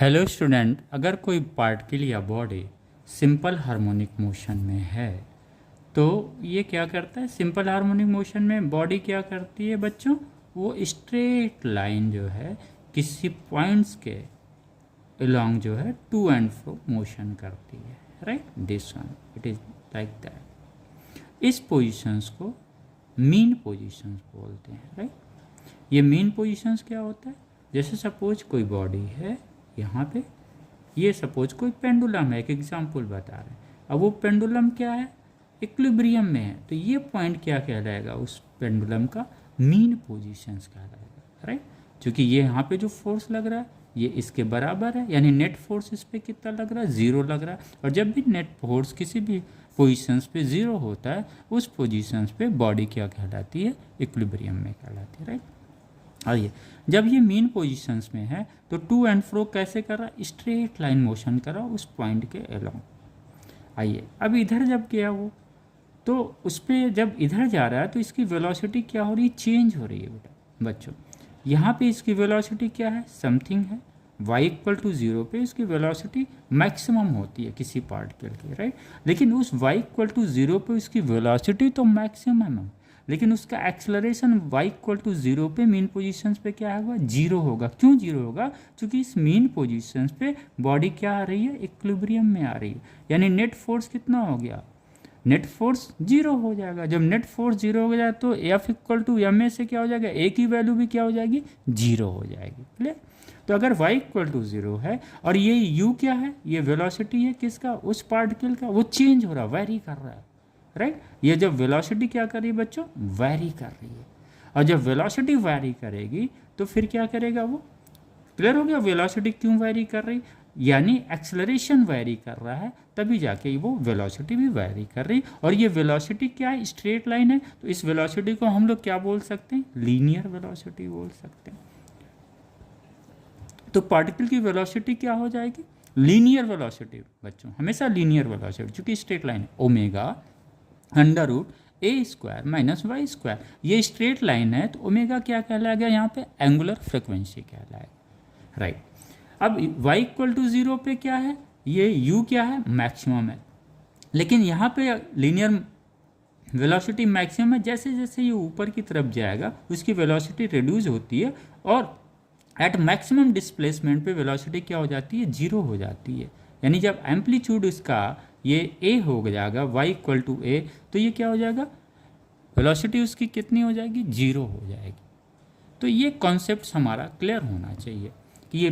Hello student, अगर कोई particle या बॉडी सिंपल हार्मोनिक मोशन में है तो ये क्या करता है। सिंपल हार्मोनिक मोशन में बॉडी क्या करती है बच्चों, वो स्ट्रेट लाइन जो है किसी पॉइंट्स के अलोंग जो है टू एंड फ्रो मोशन करती है, right. This one it is like that. इस पोजिशंस को मीन पोजिशंस बोलते हैं, राइट। ये मीन पोजिशंस क्या होता है, जैसे सपोज कोई बॉडी है यहाँ पे, ये सपोज कोई पेंडुलम है, एक एग्जांपल बता रहे हैं। अब वो पेंडुलम क्या है, इक्विलिब्रियम में है, तो ये पॉइंट क्या कहलाएगा, उस पेंडुलम का मीन पोजीशंस कहलाएगा, राइट। क्योंकि ये यहाँ पे जो फोर्स लग रहा है ये इसके बराबर है, यानी नेट फोर्स इस पर कितना लग रहा है, जीरो लग रहा है। और जब भी नेट फोर्स किसी भी पोजीशंस पे जीरो होता है, उस पोजीशंस पे बॉडी क्या कहलाती है, इक्विलिब्रियम में कहलाती है, राइट। आइए, जब ये मीन पोजीशंस में है तो टू एंड फ्रो कैसे कर रहा है, स्ट्रेट लाइन मोशन कर रहा उस पॉइंट के अलोंग। आइए, अब इधर जब गया वो, तो उस पर जब इधर जा रहा है तो इसकी वेलोसिटी क्या हो रही है, चेंज हो रही है बेटा बच्चों। यहाँ पे इसकी वेलोसिटी क्या है, समथिंग है, y इक्वल टू 0 पे इसकी वेलोसिटी मैक्सिमम होती है किसी पार्टिकल की, राइट। लेकिन उस y इक्वल टू 0 पे इसकी वेलोसिटी तो मैक्सिमम है, लेकिन उसका एक्सेलरेशन y इक्वल टू 0 पे मीन पोजीशंस पे क्या होगा, जीरो होगा। क्यों जीरो होगा, क्योंकि इस मीन पोजीशंस पे बॉडी क्या आ रही है, इक्विलिब्रियम में आ रही है। यानी नेट फोर्स कितना हो गया, नेट फोर्स जीरो हो जाएगा। जब नेट फोर्स जीरो हो जाए तो F equal to M A से क्या हो जाएगा, ए की वैल्यू भी क्या हो जाएगी, जीरो हो जाएगी, क्लियर। तो अगर y इक्वल टू 0 है और ये u क्या है, ये वेलोसिटी है किसका, उस पार्टिकल का, वो चेंज हो रहा है, वेरी कर रहा है, राइट। ये जब वेलोसिटी क्या कर रही है बच्चों, वेरी कर रही है। और जब वेलोसिटी वेरी करेगी तो फिर क्या करेगा वो, क्लियर हो गया। वेलोसिटी क्यों वेरी कर रही, यानी एक्सेलरेशन वेरी कर रहा है, तभी जाके वो वेलोसिटी भी वेरी कर रही। और ये वेलोसिटी क्या है, स्ट्रेट लाइन है, तो इस वेलोसिटी को हम लोग क्या बोल सकते हैं, लीनियर वेलोसिटी बोल सकते हैं। तो पार्टिकल की वेलोसिटी क्या हो जाएगी, लीनियर वेलोसिटी बच्चों, हमेशा लीनियर वेलोसिटी, चूंकि straight line omega under root a square minus y square, ये स्ट्रेट लाइन है, तो ओमेगा क्या कहलाएगा यहाँ पे, एंगुलर फ्रिक्वेंसी कहलाएगा, राइट। अब y इक्वल टू 0 पे क्या है, ये u क्या है, मैक्सिमम है। लेकिन यहाँ पे लीनियर वेलोसिटी मैक्सिमम है, जैसे जैसे ये ऊपर की तरफ जाएगा उसकी वेलोसिटी रिड्यूस होती है, और एट मैक्सिमम डिस्प्लेसमेंट पे वेलोसिटी क्या हो जाती है, जीरो हो जाती है। यानी जब एम्पलीट्यूड इसका ये a हो जाएगा, y इक्वल टू a, तो ये क्या हो जाएगा, वेलोसिटी उसकी कितनी हो जाएगी, जीरो हो जाएगी। तो ये कॉन्सेप्ट हमारा क्लियर होना चाहिए कि ये